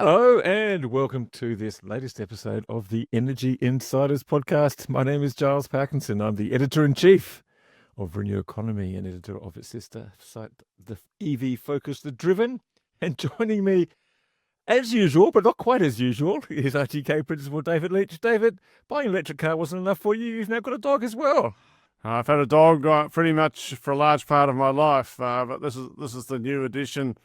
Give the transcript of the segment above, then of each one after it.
Hello, and welcome to this latest episode of the Energy Insiders podcast. My name is Giles Parkinson. I'm the editor-in-chief of Renew Economy and editor of its sister site, the EV Focus, The Driven. And joining me, as usual, but not quite as usual, is RTK principal David Leitch. David, buying an electric car wasn't enough for you. You've now got a dog as well. I've had a dog pretty much for a large part of my life, but this is the new addition.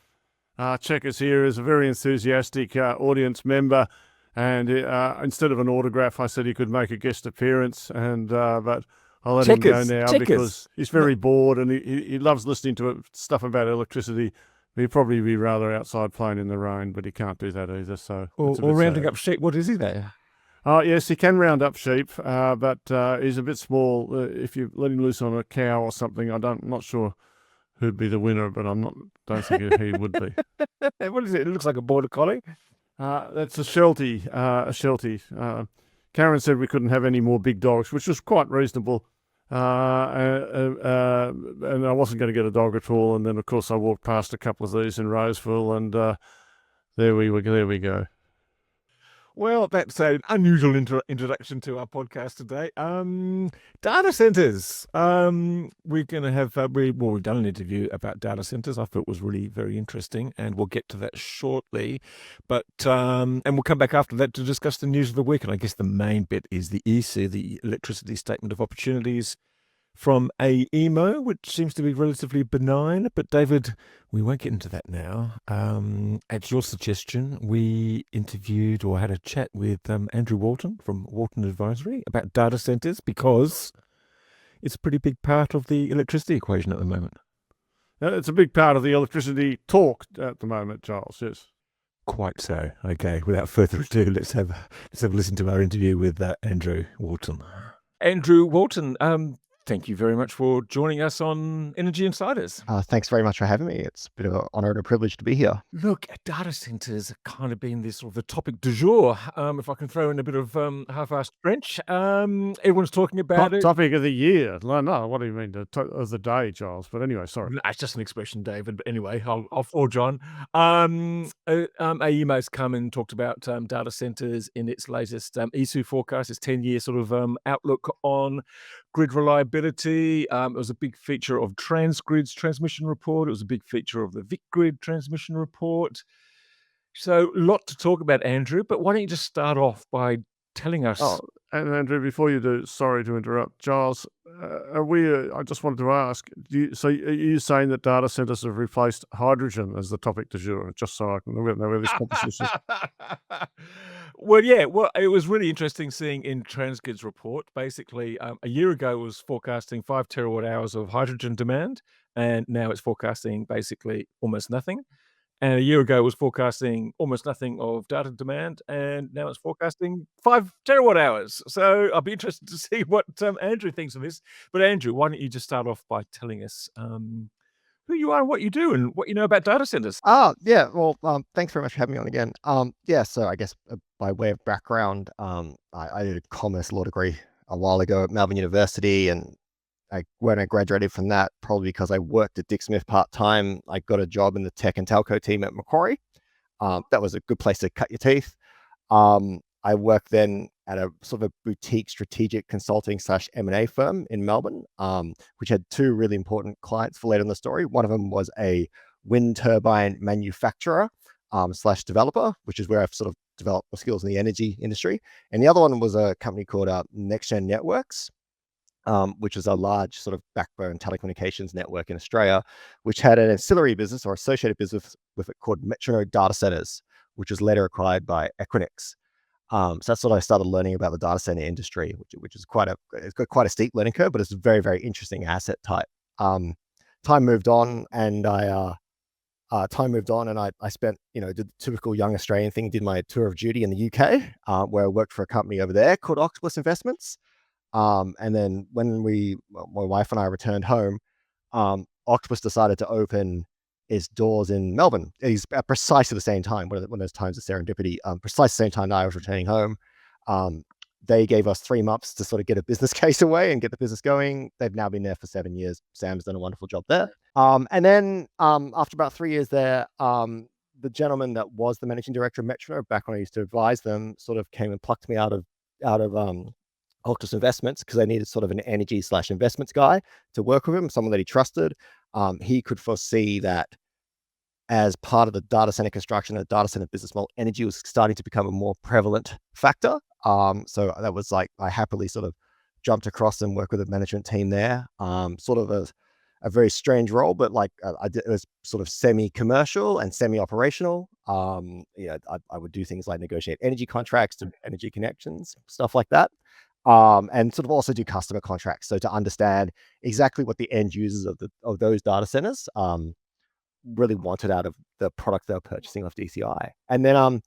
Checkers here is a very enthusiastic audience member, and instead of an autograph, I said he could make a guest appearance, but I'll let him go now because he's very bored and he loves listening to stuff about electricity. He'd probably be rather outside playing in the rain, but he can't do that either. So or rounding up sheep. What is he there? Yes, he can round up sheep, but he's a bit small. If you let him loose on a cow or something, I'm not sure who'd be the winner, but don't think he would be. What is it? It looks like a border collie. That's a Sheltie. Karen said we couldn't have any more big dogs, which was quite reasonable. And I wasn't going to get a dog at all. And then, of course, I walked past a couple of these in Roseville, and there we go. Well, that's an unusual introduction to our podcast today. Data centers. We're going to have, we've done an interview about data centers. I thought it was really very interesting, and we'll get to that shortly. But, and we'll come back after that to discuss the news of the week. And I guess the main bit is the ESOO, the Electricity Statement of Opportunities from AEMO, which seems to be relatively benign. But David, we won't get into that now. At your suggestion, we interviewed or had a chat with Andrew Walton from Walton Advisory about data centers because it's a pretty big part of the electricity equation at the moment. It's a big part of the electricity talk at the moment, Giles, yes. Quite so. Okay, without further ado, let's have a listen to our interview with Andrew Walton. Andrew Walton, thank you very much for joining us on Energy Insiders. Thanks very much for having me. It's a bit of an honor and a privilege to be here. Look, data centers have kind of been this sort of the topic du jour. If I can throw in a bit of half-assed French, everyone's talking about it. Topic of the year. No, what do you mean? Of the day, Giles. But anyway, sorry. No, it's just an expression, David. But anyway, I'll forge on. AEMO's come and talked about data centers in its latest ESOO forecast, its 10-year sort of outlook on grid reliability. It was a big feature of Transgrid's transmission report. It was a big feature of the VicGrid transmission report. So a lot to talk about, Andrew, but why don't you just start off by telling us... Oh, and Andrew, before you do, sorry to interrupt, Giles, I just wanted to ask, are you saying that data centers have replaced hydrogen as the topic du jour, just so I can know where this conversation is? Well, yeah, it was really interesting seeing in Transgrid's report, basically, a year ago it was forecasting 5 terawatt hours of hydrogen demand, and now it's forecasting basically almost nothing. And a year ago it was forecasting almost nothing of data demand, and now it's forecasting 5 terawatt hours. So I'll be interested to see what Andrew thinks of this. But Andrew, why don't you just start off by telling us who you are, what you do, and what you know about data centers? Yeah. Well, thanks very much for having me on again. So I guess by way of background, I did a commerce law degree a while ago at Melbourne University, and when I graduated from that, probably because I worked at Dick Smith part-time, I got a job in the tech and telco team at Macquarie. That was a good place to cut your teeth. I worked then at a sort of a boutique strategic consulting / M&A firm in Melbourne, which had two really important clients for later in the story. One of them was a wind turbine manufacturer / developer, which is where I've sort of developed my skills in the energy industry. And the other one was a company called NextGen Networks, which is a large sort of backbone telecommunications network in Australia, which had an ancillary business or associated business with it called Metro Data Centers, which was later acquired by Equinix. So that's what I started learning about the data center industry, which is it's got quite a steep learning curve, but it's a very, very interesting asset type. Time moved on, and I spent, did the typical young Australian thing, did my tour of duty in the UK, where I worked for a company over there called Octopus Investments. And then when my wife and I returned home, Octopus decided to open its doors in Melbourne. It's at precisely the same time, one of those times of serendipity, precisely the same time that I was returning home. They gave us 3 months to sort of get a business case away and get the business going. They've now been there for 7 years. Sam's done a wonderful job there. And then after about 3 years there, the gentleman that was the managing director of Metro back when I used to advise them sort of came and plucked me out of Octus Investments because they needed sort of an energy/investments guy to work with him, someone that he trusted. He could foresee that as part of the data center construction and the data center business model, energy was starting to become a more prevalent factor. So that was like, I happily sort of jumped across and worked with the management team there. Sort of a very strange role, but like it was sort of semi-commercial and semi-operational. I would do things like negotiate energy contracts to energy connections, stuff like that. And sort of also do customer contracts. So to understand exactly what the end users of those data centers really wanted out of the product they were purchasing off DCI. And then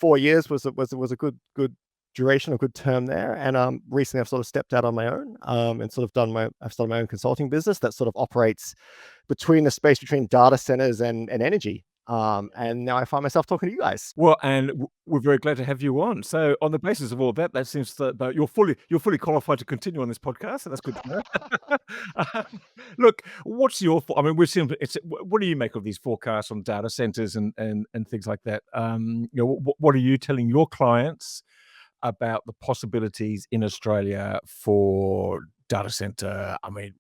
4 years was a good duration, a good term there. And recently I've sort of stepped out on my own and sort of I've started my own consulting business that sort of operates between the space between data centers and energy. And now I find myself talking to you guys. Well, and we're very glad to have you on. So, on the basis of all that seems that you're fully qualified to continue on this podcast. So that's good to know. Look, what's your? I mean, we've seen. What do you make of these forecasts on data centers and things like that? What are you telling your clients about the possibilities in Australia for data center? I mean,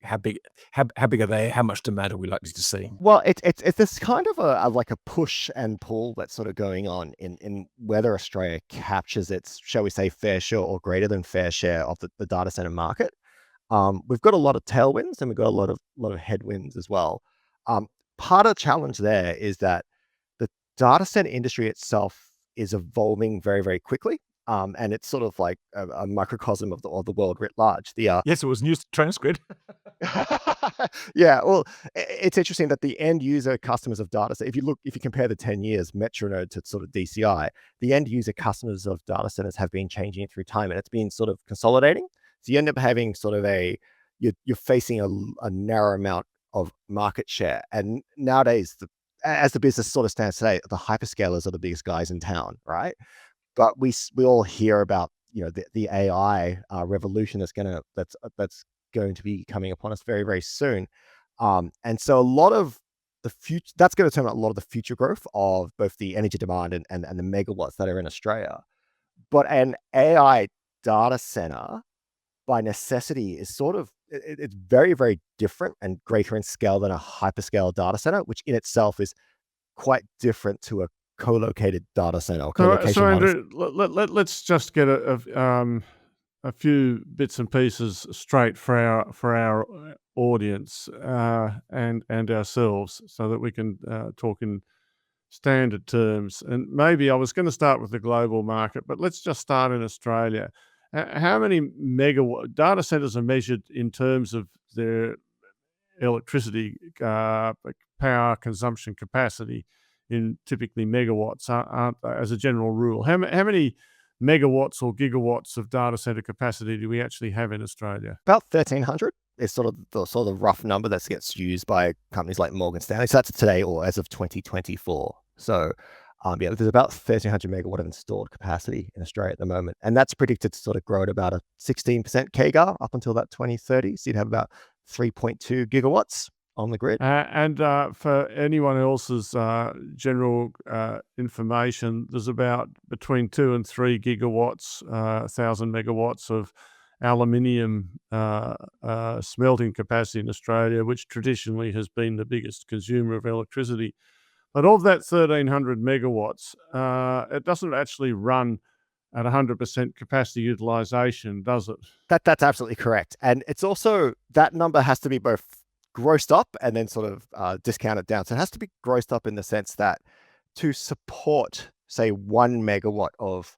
how big are they? How much demand are we likely to see? Well, it's this kind of a push and pull that's sort of going on in whether Australia captures its, shall we say, fair share or greater than fair share of the data center market. We've got a lot of tailwinds and we've got a lot of headwinds as well. Part of the challenge there is that the data center industry itself is evolving very, very quickly. And it's sort of like a microcosm of the world writ large. Yes, it was news transcript. Yeah, well, it's interesting that the end user customers of data, so if you compare the 10 years Metronode to sort of DCI, the end user customers of data centers have been changing through time, and it's been sort of consolidating. So you end up having sort of you're facing a narrow amount of market share. And nowadays, as the business sort of stands today, the hyperscalers are the biggest guys in town, right? But we all hear about the AI revolution that's going to be coming upon us very, very soon. And so a lot of the future, that's going to determine a lot of the future growth of both the energy demand and the megawatts that are in Australia. But an AI data center by necessity is sort of, it's very, very different and greater in scale than a hyperscale data center, which in itself is quite different to a co-located data center or co-location. So Andrew, let's just get a few bits and pieces straight for our audience and ourselves, so that we can talk in standard terms. And maybe I was going to start with the global market, but let's just start in Australia. How many megawatt data centers are measured in terms of their electricity power consumption capacity in typically megawatts, aren't they, as a general rule? How many megawatts or gigawatts of data center capacity do we actually have in Australia? About 1,300 is sort of the rough number that gets used by companies like Morgan Stanley. So that's today or as of 2024. So there's about 1,300 megawatt of installed capacity in Australia at the moment. And that's predicted to sort of grow at about a 16% CAGR up until that 2030. So you'd have about 3.2 gigawatts on the grid. And for anyone else's general information, there's about between 2 and 3 gigawatts, 1,000 megawatts of aluminium smelting capacity in Australia, which traditionally has been the biggest consumer of electricity. But of that 1,300 megawatts, it doesn't actually run at 100% capacity utilization, does it? That's absolutely correct. And it's also, that number has to be both grossed up and then sort of discounted down. So it has to be grossed up in the sense that to support, say, 1 megawatt of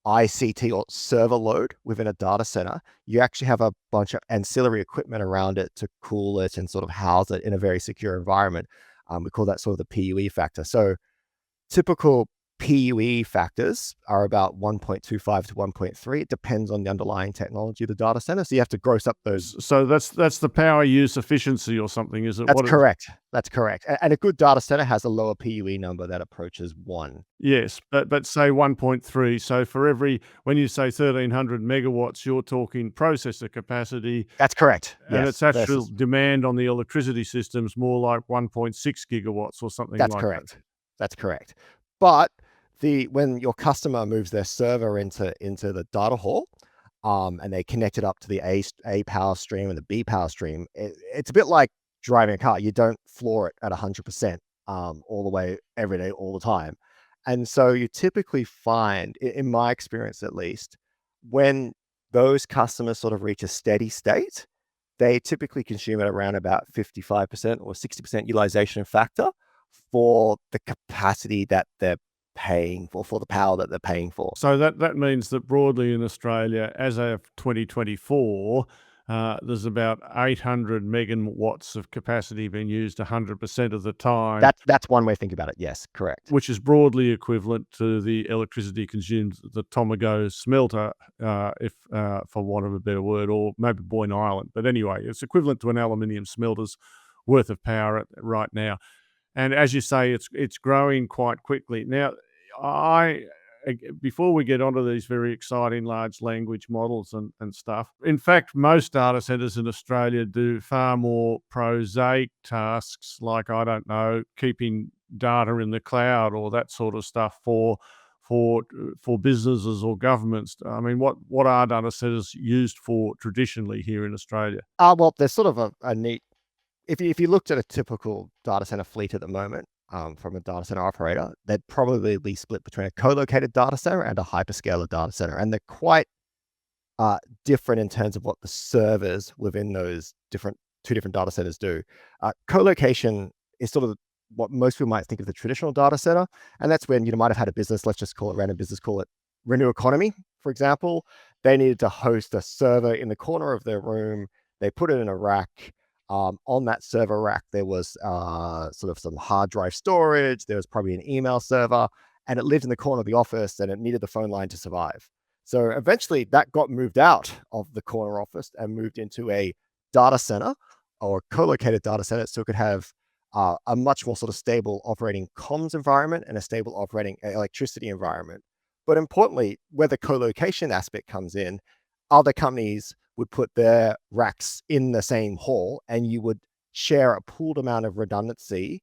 ICT or server load within a data center, you actually have a bunch of ancillary equipment around it to cool it and sort of house it in a very secure environment. We call that sort of the PUE factor. So typical PUE factors are about 1.25 to 1.3. It depends on the underlying technology of the data center. So you have to gross up those. So that's the power use efficiency or something, is it? That's correct. That's correct. And a good data center has a lower PUE number that approaches 1. Yes, but say 1.3. So for when you say 1,300 megawatts, you're talking processor capacity. That's correct. And its actual demand on the electricity system is more like 1.6 gigawatts or something like that. That's correct. That's correct. But when your customer moves their server into the data hall, and they connect it up to the A power stream and the B power stream, it's a bit like driving a car. You don't floor it at 100% all the way every day, all the time. And so you typically find, in my experience at least, when those customers sort of reach a steady state, they typically consume at around about 55% or 60% utilization factor for the capacity that they're paying for the power that they're paying for. So that means that broadly in Australia, as of 2024, there's about 800 megawatts of capacity being used 100% of the time. That's one way to think about it. Yes, correct. Which is broadly equivalent to the electricity consumed at the Tomago smelter, if for want of a better word, or maybe Boyne Island. But anyway, it's equivalent to an aluminium smelter's worth of power right now. And as you say, it's growing quite quickly. Now, before we get onto these very exciting large language models and stuff, in fact, most data centers in Australia do far more prosaic tasks like, I don't know, keeping data in the cloud or that sort of stuff for businesses or governments. I mean, what are data centers used for traditionally here in Australia? Well, there's sort of a neat, if you looked at a typical data center fleet at the moment, from a data center operator, they'd probably be split between a co-located data center and a hyperscaler data center. And they're quite different in terms of what the servers within those two different data centers do. Co-location is sort of what most people might think of the traditional data center. And that's when you might have had a business, let's just call it random business, call it Renew Economy, for example. They needed to host a server in the corner of their room. They put it in a rack. On that server rack, there was sort of some hard drive storage. There was probably an email server, and it lived in the corner of the office, and it needed the phone line to survive. So eventually that got moved out of the corner office and moved into a data center or co-located data center, so it could have a much more sort of stable operating comms environment and a stable operating electricity environment. But importantly, where the co-location aspect comes in, other companies would put their racks in the same hall, and you would share a pooled amount of redundancy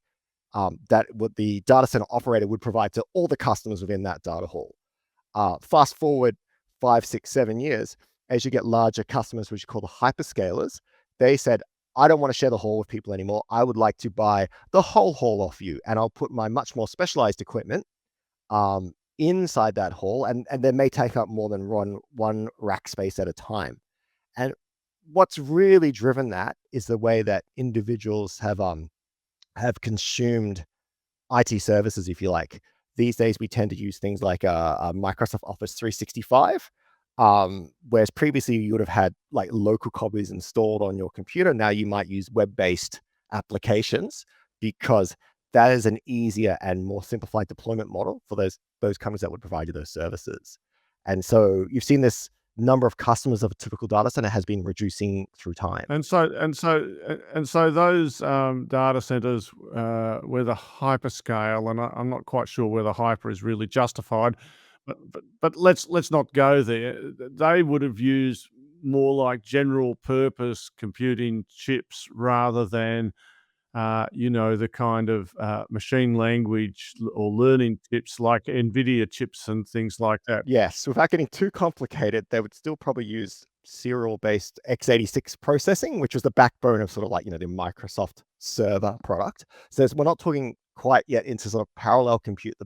that the data center operator would provide to all the customers within that data hall. Fast forward 5, 6, 7 years, as you get larger customers, which you call the hyperscalers, they said, I don't want to share the hall with people anymore. I would like to buy the whole hall off you, and I'll put my much more specialized equipment inside that hall, and they may take up more than one rack space at a time. And what's really driven that is the way that individuals have consumed IT services, if you like. These days, we tend to use things like a Microsoft Office 365, whereas previously you would have had like local copies installed on your computer. Now you might use web-based applications because that is an easier and more simplified deployment model for those companies that would provide you those services. And so you've seen this number of customers of a typical data center has been reducing through time. And so those data centers where the hyperscale, and I'm not quite sure whether hyper is really justified, but let's not go there. They would have used more like general purpose computing chips rather than the kind of machine language or learning chips like NVIDIA chips and things like that. Yes, without getting too complicated, they would still probably use serial-based x86 processing, which was the backbone of sort of like, the Microsoft server product. So we're not talking quite yet into sort of the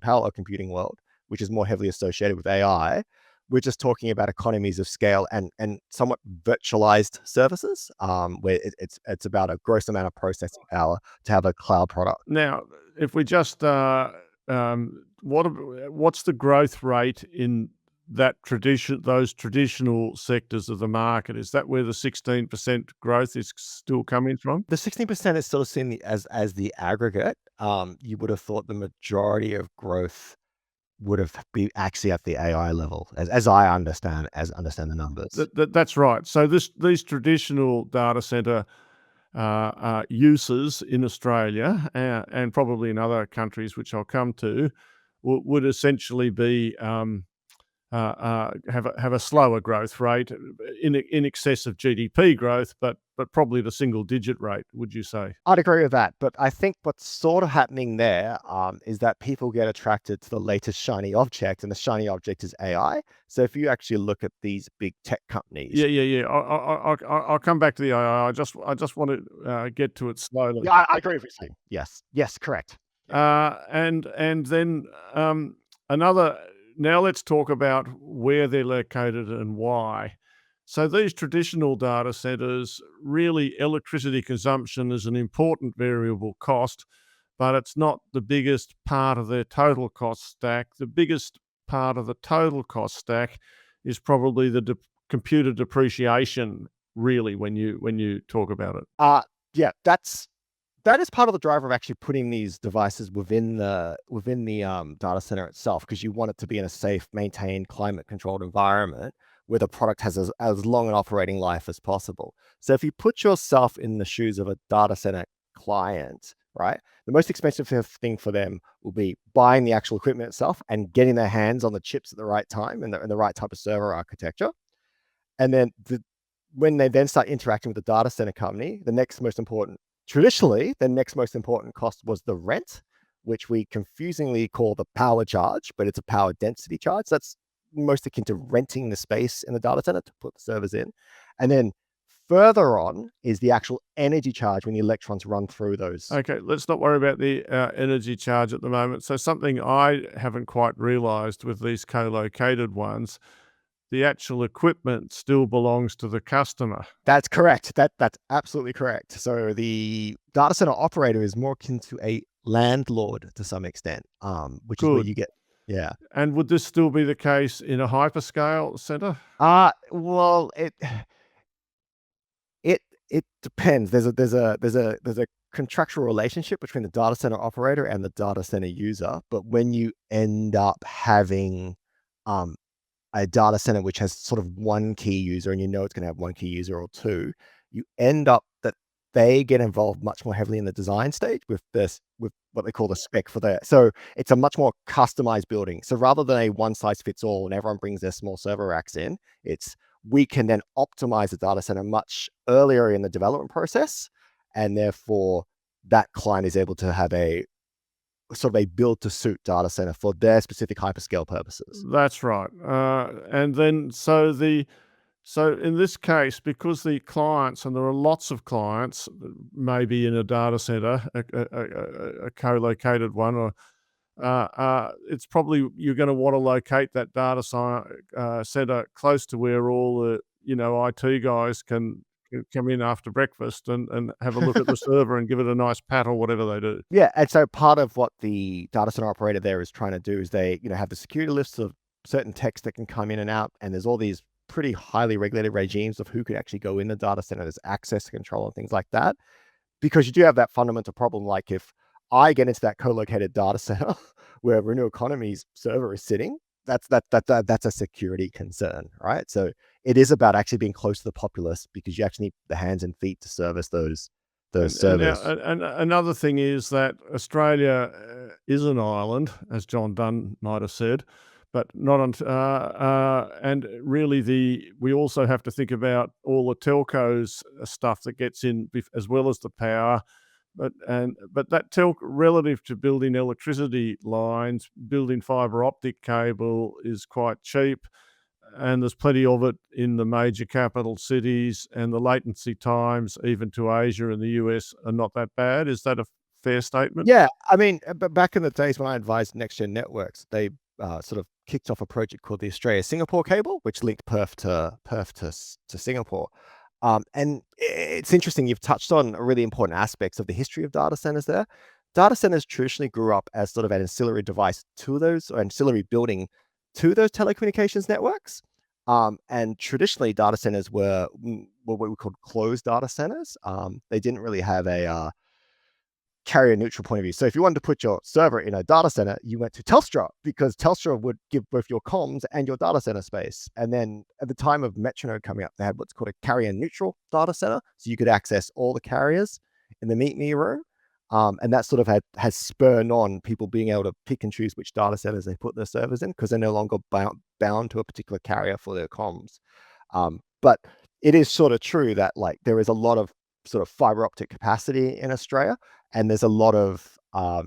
parallel computing world, which is more heavily associated with AI. We're just talking about economies of scale and somewhat virtualized services, where it's about a gross amount of processing power to have a cloud product. Now, if we just what's the growth rate in those traditional sectors of the market? Is that where the 16% growth is still coming from? The 16% is still seen as the aggregate. You would have thought the majority of growth would have been actually at the AI level, as I understand the numbers. That's right. So these traditional data center uses in Australia and probably in other countries, which I'll come to, would essentially be have a slower growth rate in excess of GDP growth, but probably at a single digit rate, would you say? I'd agree with that, but I think what's sort of happening there is that people get attracted to the latest shiny object, and the shiny object is AI. So if you actually look at these big tech companies, Yeah. I'll come back to the AI. I just want to get to it slowly. yeah, I agree with you saying. Yes, correct. And then another. Now let's talk about where they're located and why. So these traditional data centers, really electricity consumption is an important variable cost, but it's not the biggest part of their total cost stack. The biggest part of the total cost stack is probably the computer depreciation, really, when you talk about it. Yeah, that is part of the driver of actually putting these devices within the data center itself, because you want it to be in a safe, maintained, climate-controlled environment where the product has as long an operating life as possible. So if you put yourself in the shoes of a data center client, right, the most expensive thing for them will be buying the actual equipment itself and getting their hands on the chips at the right time and the right type of server architecture. And then when they then start interacting with the data center company, traditionally, the next most important cost was the rent, which we confusingly call the power charge, but it's a power density charge. That's most akin to renting the space in the data center to put the servers in. And then further on is the actual energy charge when the electrons run through those. Okay, let's not worry about the energy charge at the moment. So something I haven't quite realized with these co-located ones, the actual equipment still belongs to the customer. That's correct. That's absolutely correct. So the data center operator is more akin to a landlord to some extent, which is where you get, yeah. And would this still be the case in a hyperscale center? Well, it depends. There's a contractual relationship between the data center operator and the data center user, but when you end up having a data center which has sort of one key user, and you know it's going to have one key user or two, you end up that they get involved much more heavily in the design stage with what they call the spec for that. So it's a much more customized building. So rather than a one size fits all and everyone brings their small server racks in, we can then optimize the data center much earlier in the development process, and therefore that client is able to have a sort of a build to suit data center for their specific hyperscale purposes. That's right. And then so in this case, because the clients, and there are lots of clients, maybe in a data center, a co-located one, or it's probably you're going to want to locate that data center close to where all the IT guys can come in after breakfast and have a look at the server and give it a nice pat or whatever they do. Yeah, and so part of what the data center operator there is trying to do is they have the security lists of certain techs that can come in and out, and there's all these pretty highly regulated regimes of who could actually go in the data center. There's access control and things like that, because you do have that fundamental problem. Like if I get into that co-located data center where Renew Economy's server is sitting, that's a security concern, right? So it is about actually being close to the populace, because you actually need the hands and feet to service those servers. And another thing is that Australia is an island, as John Dunn might have said, but not on. And really, we also have to think about all the telcos stuff that gets in, as well as the power. But that relative to building electricity lines, building fiber optic cable is quite cheap, and there's plenty of it in the major capital cities, and the latency times, even to Asia and the US, are not that bad. Is that a fair statement? Yeah, I mean, but back in the days when I advised Next Gen Networks, they sort of kicked off a project called the Australia-Singapore cable, which linked Perth to Singapore. And it's interesting, you've touched on really important aspects of the history of data centers there. Data centers traditionally grew up as sort of an ancillary device to those, or ancillary building to those telecommunications networks. And traditionally, data centers were what we called closed data centers. They didn't really have a carrier neutral point of view. So if you wanted to put your server in a data center, you went to Telstra, because Telstra would give both your comms and your data center space. And then at the time of Metronode coming up, they had what's called a carrier neutral data center. So you could access all the carriers in the meet me room. And that sort of has spurred on people being able to pick and choose which data centers they put their servers in, because they're no longer bound to a particular carrier for their comms. But it is sort of true that like there is a lot of sort of fiber optic capacity in Australia, and there's a lot of,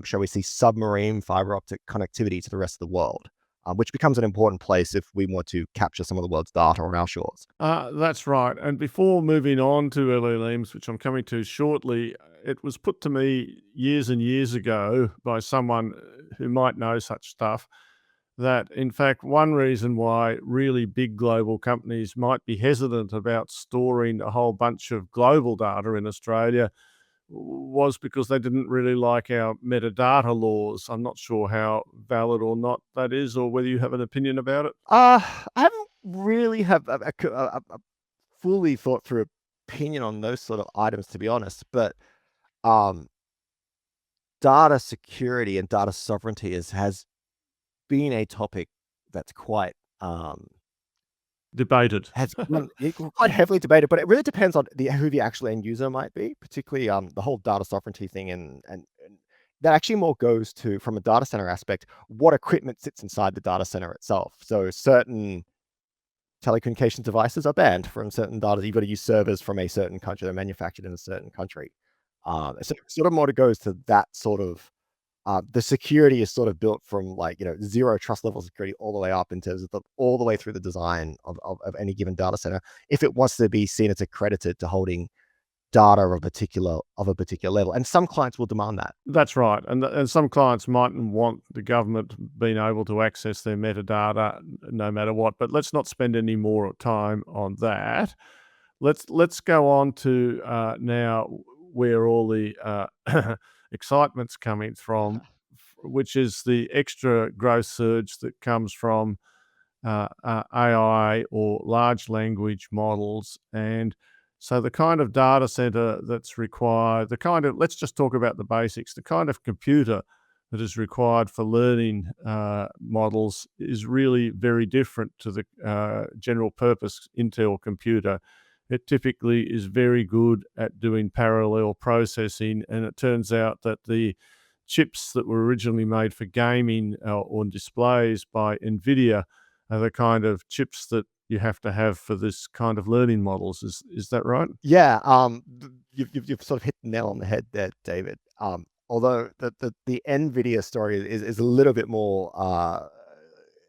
shall we say, submarine fiber optic connectivity to the rest of the world, which becomes an important place if we want to capture some of the world's data on our shores. That's right. And before moving on to LLMs, which I'm coming to shortly, it was put to me years and years ago by someone who might know such stuff that, in fact, one reason why really big global companies might be hesitant about storing a whole bunch of global data in Australia was because they didn't really like our metadata laws. I'm not sure how valid or not that is, or whether you have an opinion about it. I haven't really have a fully thought through opinion on those sort of items, to be honest, but data security and data sovereignty has been a topic that's quite Debated. has been quite heavily debated, but it really depends on who the actual end user might be, particularly the whole data sovereignty thing, and that actually more goes to, from a data center aspect, what equipment sits inside the data center itself. So certain telecommunications devices are banned from certain data. You've got to use servers from a certain country. They're manufactured in a certain country. So sort of more goes to that sort of, the security is sort of built from like, zero trust level security all the way up in terms of all the way through the design of any given data center, if it wants to be seen as accredited to holding data of a particular level. And some clients will demand that. That's right. And some clients mightn't want the government being able to access their metadata no matter what. But let's not spend any more time on that. Let's go on to now where all the excitement's coming from, which is the extra growth surge that comes from AI or large language models. And so the kind of data center that's required, let's just talk about the basics, the kind of computer that is required for learning models is really very different to the general purpose Intel computer. It typically is very good at doing parallel processing, and it turns out that the chips that were originally made for gaming or displays by NVIDIA are the kind of chips that you have to have for this kind of learning models. Is that right? Yeah, you've sort of hit the nail on the head there, David. Although the NVIDIA story is a little bit more,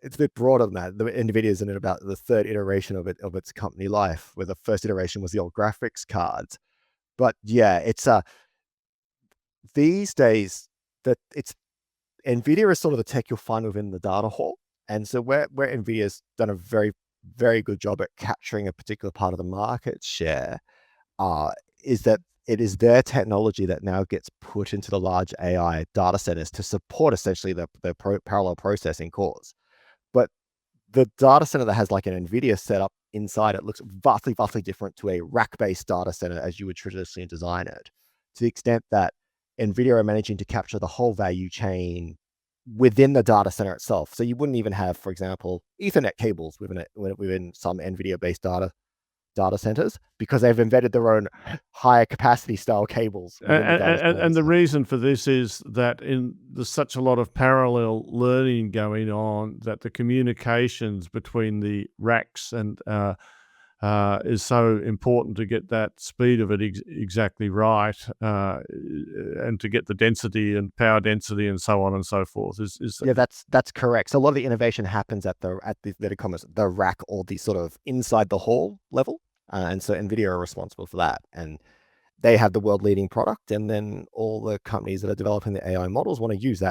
it's a bit broader than that. The NVIDIA is in about the third iteration of its company life, where the first iteration was the old graphics cards. But yeah, it's these days that it's NVIDIA is sort of the tech you'll find within the data hall. And so where NVIDIA's done a very, very good job at capturing a particular part of the market share, is that it is their technology that now gets put into the large AI data centers to support essentially the parallel processing cores. But the data center that has like an NVIDIA setup inside it looks vastly, vastly different to a rack-based data center as you would traditionally design it, to the extent that NVIDIA are managing to capture the whole value chain within the data center itself. So you wouldn't even have, for example, Ethernet cables within some NVIDIA-based data centers, because they've embedded their own higher capacity style cables. And the reason for this is that there's such a lot of parallel learning going on that the communications between the racks and is so important to get that speed of it exactly right, and to get the density and power density and so on and so forth. Yeah, that's correct. So a lot of the innovation happens at the rack, or the sort of inside the hall level, and so NVIDIA are responsible for that, and they have the world leading product. And then all the companies that are developing the AI models want to use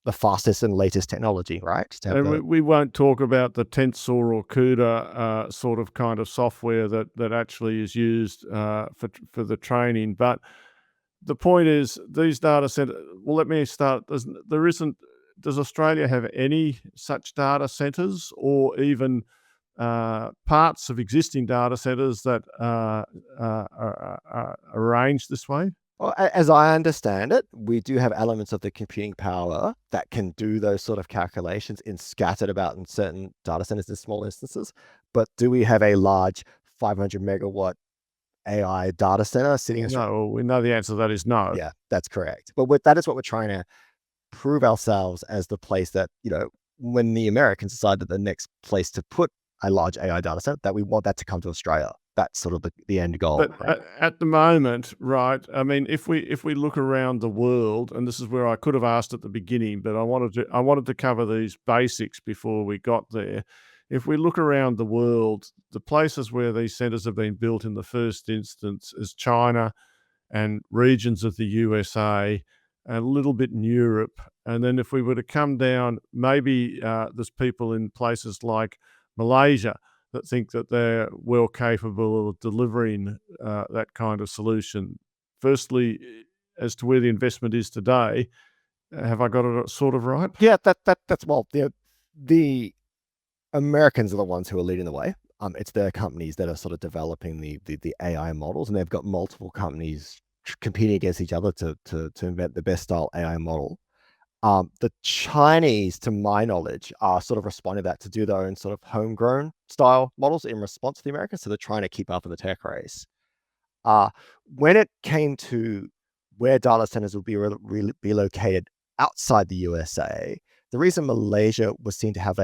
the fastest and latest technology, right? And we won't talk about the Tensor or CUDA sort of kind of software that actually is used for the training. But the point is, these data centers, well, let me start. Does Australia have any such data centers, or even parts of existing data centers that are arranged this way? Well, as I understand it, we do have elements of the computing power that can do those sort of calculations scattered about in certain data centers in small instances. But do we have a large 500 megawatt AI data center sitting in Australia? No, we know the answer to that is no. Yeah, that's correct. But that is what we're trying to prove ourselves as the place that, when the Americans decide that the next place to put a large AI data set, that we want that to come to Australia. That's sort of the end goal. But Right? at the moment, right? I mean, if we look around the world, and this is where I could have asked at the beginning, but I wanted to cover these basics before we got there. If we look around the world, the places where these centers have been built in the first instance is China and regions of the USA, and a little bit in Europe. And then if we were to come down, maybe there's people in places like Malaysia that think that they're well capable of delivering that kind of solution. Firstly, as to where the investment is today, have I got it sort of right? Yeah, that's well, the Americans are the ones who are leading the way. It's their companies that are sort of developing the AI models, and they've got multiple companies competing against each other to invent the best style AI model. The Chinese, to my knowledge, are sort of responding to that to do their own sort of homegrown style models in response to the Americans. So they're trying to keep up with the tech race. When it came to where data centers will be located outside the USA, the reason Malaysia was seen to have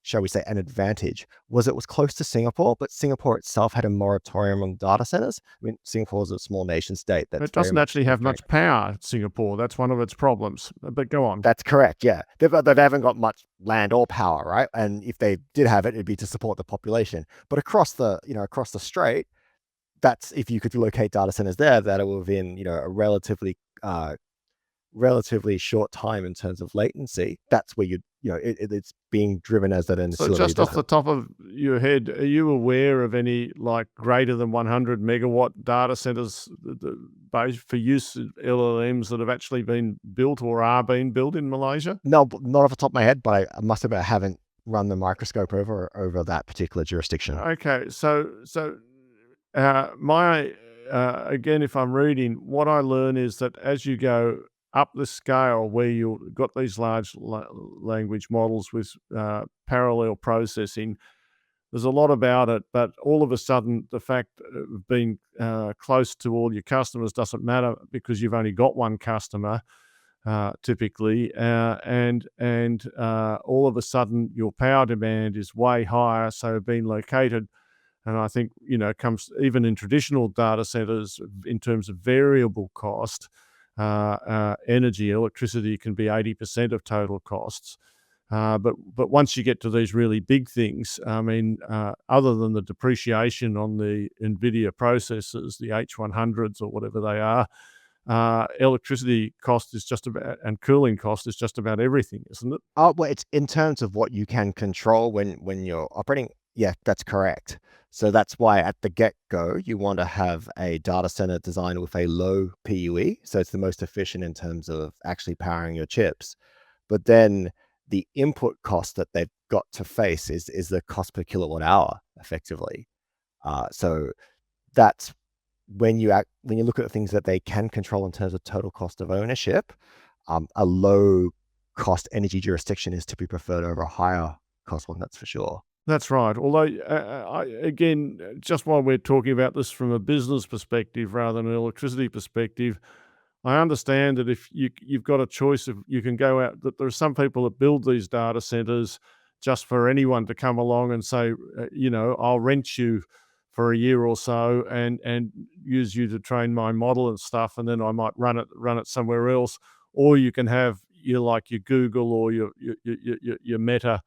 shall we say, an advantage was it was close to Singapore, but Singapore itself had a moratorium on data centers. I mean, Singapore is a small nation state It doesn't actually have much power, Singapore. That's one of its problems. But go on. That's correct, yeah. They haven't got much land or power, right? And if they did have it, it'd be to support the population. But across the strait, that's if you could locate data centers there that are within, a relatively short time in terms of latency, that's where it's being driven as that. So just off the top of your head, are you aware of any like greater than 100 megawatt data centers for use in LLMs that have actually been built or are being built in Malaysia? No, not off the top of my head, but I must admit I haven't run the microscope over that particular jurisdiction. Okay, so again, if I'm reading, what I learn is that as you go up the scale where you've got these large language models with parallel processing, there's a lot about it, but all of a sudden the fact of being close to all your customers doesn't matter because you've only got one customer typically, and all of a sudden your power demand is way higher, so being located. And I think, comes even in traditional data centers in terms of variable cost, energy, electricity can be 80% of total costs. But once you get to these really big things, I mean, other than the depreciation on the NVIDIA processors, the H100s or whatever they are, electricity cost is just about, and cooling cost is just about everything, isn't it? Well, it's in terms of what you can control when you're operating. Yeah, that's correct. So that's why at the get-go, you want to have a data center designed with a low PUE. So it's the most efficient in terms of actually powering your chips. But then the input cost that they've got to face is the cost per kilowatt hour, effectively. So that's when you look at the things that they can control in terms of total cost of ownership, a low cost energy jurisdiction is to be preferred over a higher cost one, that's for sure. That's right. Although, again, just while we're talking about this from a business perspective rather than an electricity perspective, I understand that if you've got a choice of, you can go out, that there are some people that build these data centers just for anyone to come along and say, I'll rent you for a year or so and use you to train my model and stuff, and then I might run it somewhere else. Or you can have your Google or your Meta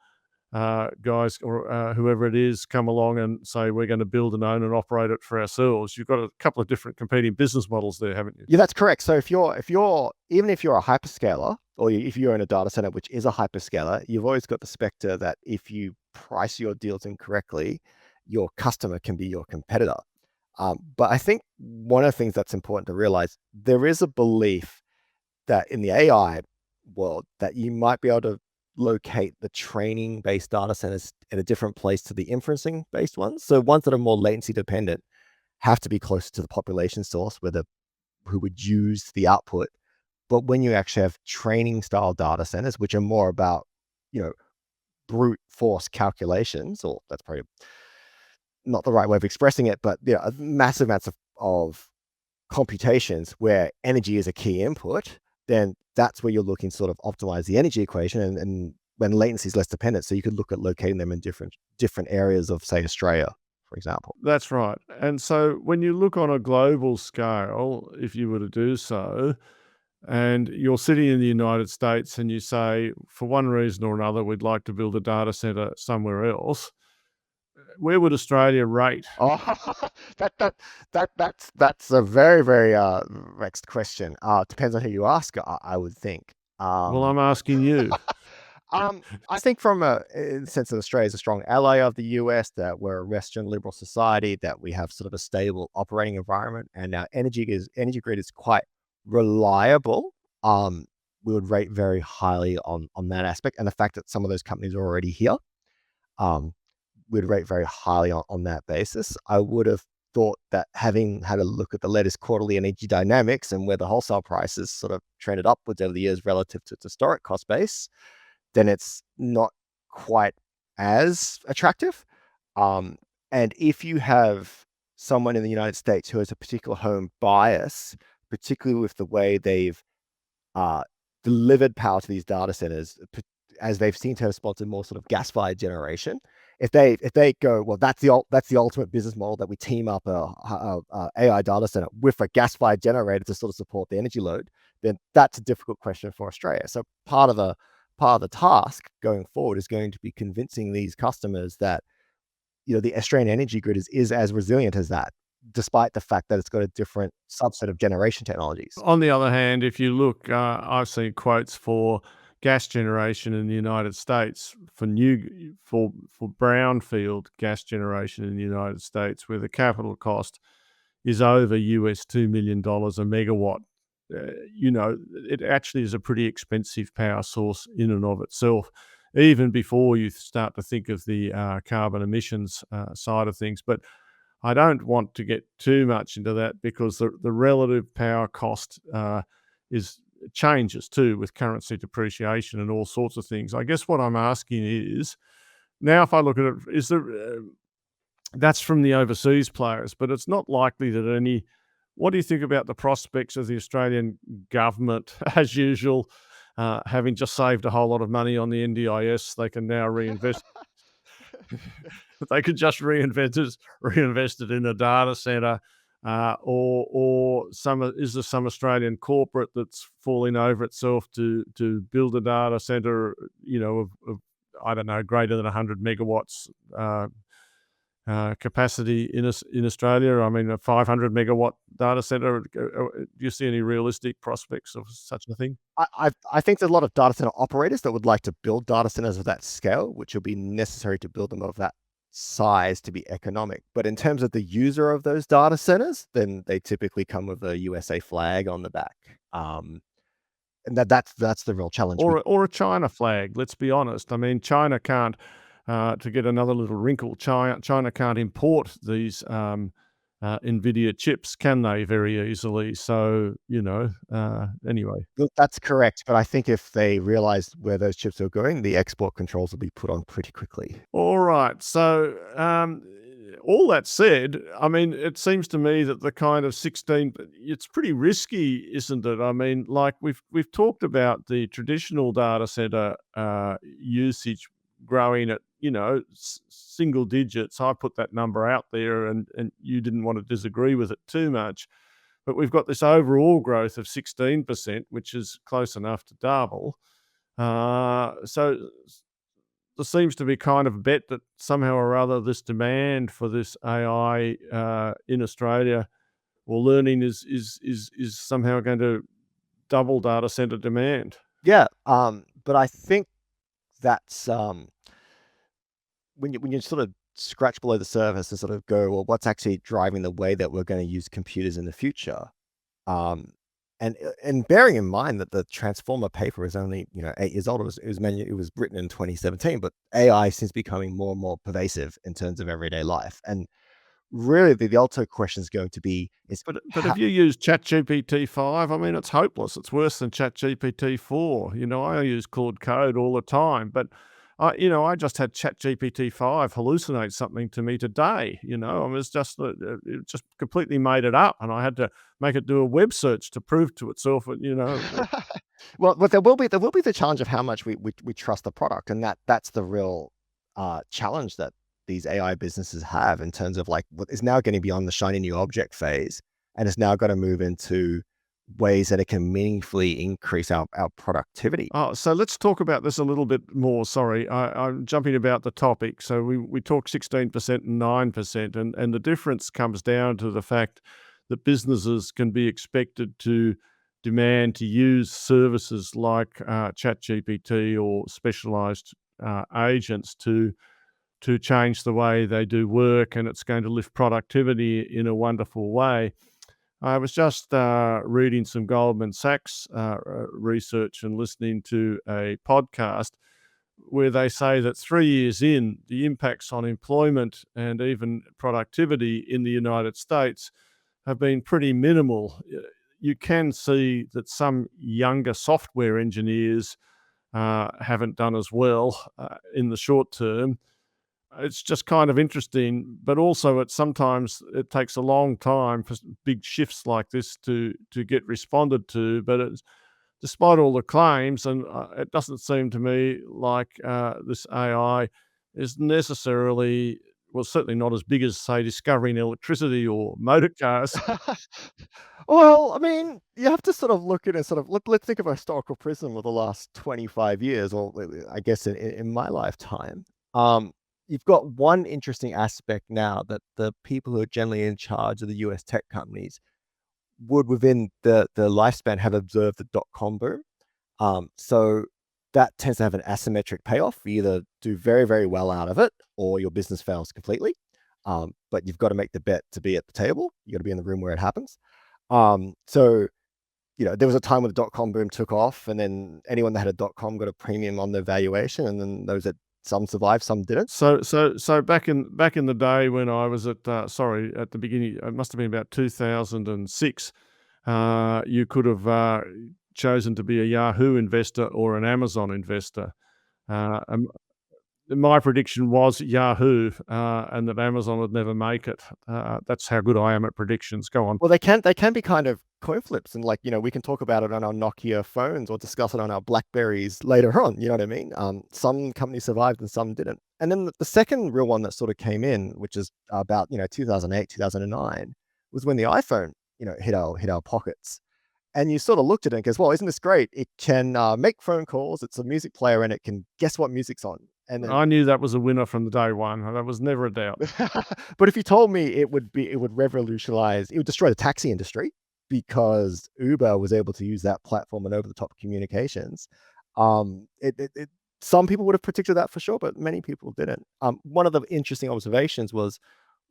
guys or whoever it is come along and say, we're going to build and own and operate it for ourselves. You've got a couple of different competing business models there, haven't you? Yeah, that's correct. So even if you're a hyperscaler, or if you own a data center which is a hyperscaler, you've always got the specter that if you price your deals incorrectly, your customer can be your competitor. But I think one of the things that's important to realize, there is a belief that in the AI world that you might be able to locate the training-based data centers at a different place to the inferencing-based ones. So ones that are more latency dependent have to be closer to the population source who would use the output. But when you actually have training-style data centers, which are more about, brute force calculations, or that's probably not the right way of expressing it, but massive amounts of computations where energy is a key input, then that's where you're looking to sort of optimize the energy equation, and when latency is less dependent. So you could look at locating them in different areas of, say, Australia, for example. That's right. And so when you look on a global scale, if you were to do so, and you're sitting in the United States and you say, for one reason or another, we'd like to build a data center somewhere else, where would Australia rate? Oh, that's a very, very vexed question. Depends on who you ask, I would think. Well, I'm asking you. I think from in the sense that Australia is a strong ally of the US, that we're a Western liberal society, that we have sort of a stable operating environment, and our energy grid is quite reliable. We would rate very highly on that aspect, and the fact that some of those companies are already here, we'd rate very highly on that basis. I would have thought that, having had a look at the latest quarterly energy dynamics and where the wholesale prices sort of trended upwards over the years relative to its historic cost base, then it's not quite as attractive. And if you have someone in the United States who has a particular home bias, particularly with the way they've delivered power to these data centers, as they've seen to have sponsored more sort of gas-fired generation, if they go, well, that's the ultimate business model, that we team up a AI data center with a gas-fired generator to sort of support the energy load, then that's a difficult question for Australia. So part of the task going forward is going to be convincing these customers that, the Australian energy grid is as resilient as that, despite the fact that it's got a different subset of generation technologies. On the other hand, if you look, I've seen quotes for gas generation in the United States for brownfield gas generation in the United States, where the capital cost is over $2 million a megawatt. It actually is a pretty expensive power source in and of itself, even before you start to think of the carbon emissions side of things. But I don't want to get too much into that, because the relative power cost changes too with currency depreciation and all sorts of things. I guess what I'm asking is, now if I look at it, is there that's from the overseas players, but it's not likely that any. What do you think about the prospects of the Australian government, as usual, having just saved a whole lot of money on the NDIS? They can now reinvest. They could just reinvest it in a data center, is there some Australian corporate that's falling over itself to build a data center, of I don't know, greater than 100 megawatts capacity in Australia? I mean, a 500 megawatt data center. Do you see any realistic prospects of such a thing? I think there's a lot of data center operators that would like to build data centers of that scale, which will be necessary to build them of that size to be economic. But in terms of the user of those data centers, then they typically come with a USA flag on the back. And that's the real challenge. Or a China flag, let's be honest. I mean, China can't, to get another little wrinkle, China can't import these NVIDIA chips, can they, very easily? So, anyway. Look, that's correct. But I think if they realize where those chips are going, the export controls will be put on pretty quickly. All right. So, all that said, I mean, it seems to me that the kind of 16, it's pretty risky, isn't it? I mean, like we've talked about the traditional data center usage growing at, single digits. I put that number out there, and you didn't want to disagree with it too much. But we've got this overall growth of 16%, which is close enough to double. So there seems to be kind of a bet that somehow or other this demand for this AI in Australia, or learning, is somehow going to double data center demand. Yeah, but I think that's when you sort of scratch below the surface and sort of go, well, what's actually driving the way that we're going to use computers in the future? And bearing in mind that the Transformer paper is only 8 years old. It was written in 2017, but AI seems becoming more and more pervasive in terms of everyday life. And really, the ultimate question is going to be: But if you use ChatGPT 5, I mean, it's hopeless. It's worse than ChatGPT 4. I use Claude Code all the time, but I just had ChatGPT 5 hallucinate something to me today. It was just it just completely made it up, and I had to make it do a web search to prove to itself that. Well, but there will be the challenge of how much we trust the product, and that's the real challenge that these AI businesses have in terms of like what is now getting beyond the shiny new object phase, and is now going to move into ways that it can meaningfully increase our productivity. Oh, so let's talk about this a little bit more. Sorry, I'm jumping about the topic. So we talk 16% and 9%, and the difference comes down to the fact that businesses can be expected to demand to use services like ChatGPT or specialized agents to change the way they do work, and it's going to lift productivity in a wonderful way. I was just reading some Goldman Sachs research and listening to a podcast where they say that 3 years in, the impacts on employment and even productivity in the United States have been pretty minimal. You can see that some younger software engineers haven't done as well in the short term. It's just kind of interesting, but also sometimes it takes a long time for big shifts like this to get responded to. But despite all the claims, and it doesn't seem to me like this AI is necessarily, well, certainly not as big as, say, discovering electricity or motor cars. Well, I mean, you have to sort of look at it, let's think of a historical prism of the last 25 years, or I guess in my lifetime. You've got one interesting aspect now that the people who are generally in charge of the US tech companies would, within the lifespan, have observed the dot-com boom. So that tends to have an asymmetric payoff. You either do very, very well out of it, or your business fails completely. But you've got to make the bet to be at the table. You got to be in the room where it happens. So there was a time when the dot-com boom took off, and then anyone that had a dot-com got a premium on their valuation, and then those that some survived, some didn't. So back in the day when I was at at the beginning, it must have been about 2006. You could have chosen to be a Yahoo investor or an Amazon investor. And my prediction was Yahoo, and that Amazon would never make it. That's how good I am at predictions. Go on. Well, they can be kind of coin flips, and we can talk about it on our Nokia phones or discuss it on our Blackberries later on. You know what I mean? Some companies survived and some didn't. And then the second real one that sort of came in, which is about 2008, 2009, was when the iPhone hit our pockets. And you sort of looked at it and goes, well, isn't this great? It can make phone calls. It's a music player, and it can guess what music's on. And then, I knew that was a winner from the day one. That was never a doubt. but if you told me it would revolutionize, it would destroy the taxi industry, because Uber was able to use that platform and over-the-top communications. Some people would have predicted that for sure, but many people didn't. One of the interesting observations was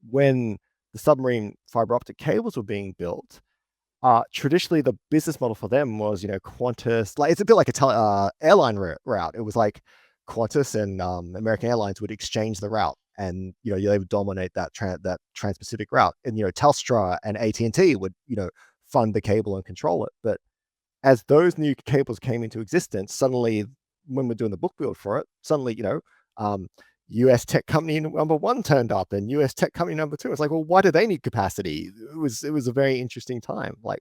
when the submarine fiber optic cables were being built. Traditionally, the business model for them was, Qantas. Like, it's a bit like a airline route. It was like Qantas and American Airlines would exchange the route, and they would dominate that trans-Pacific route. And Telstra and AT&T would fund the cable and control it. But as those new cables came into existence, suddenly, when we're doing the book build for it, suddenly US tech company number one turned up, and US tech company number two. It's like, well, why do they need capacity? It was a very interesting time. Like,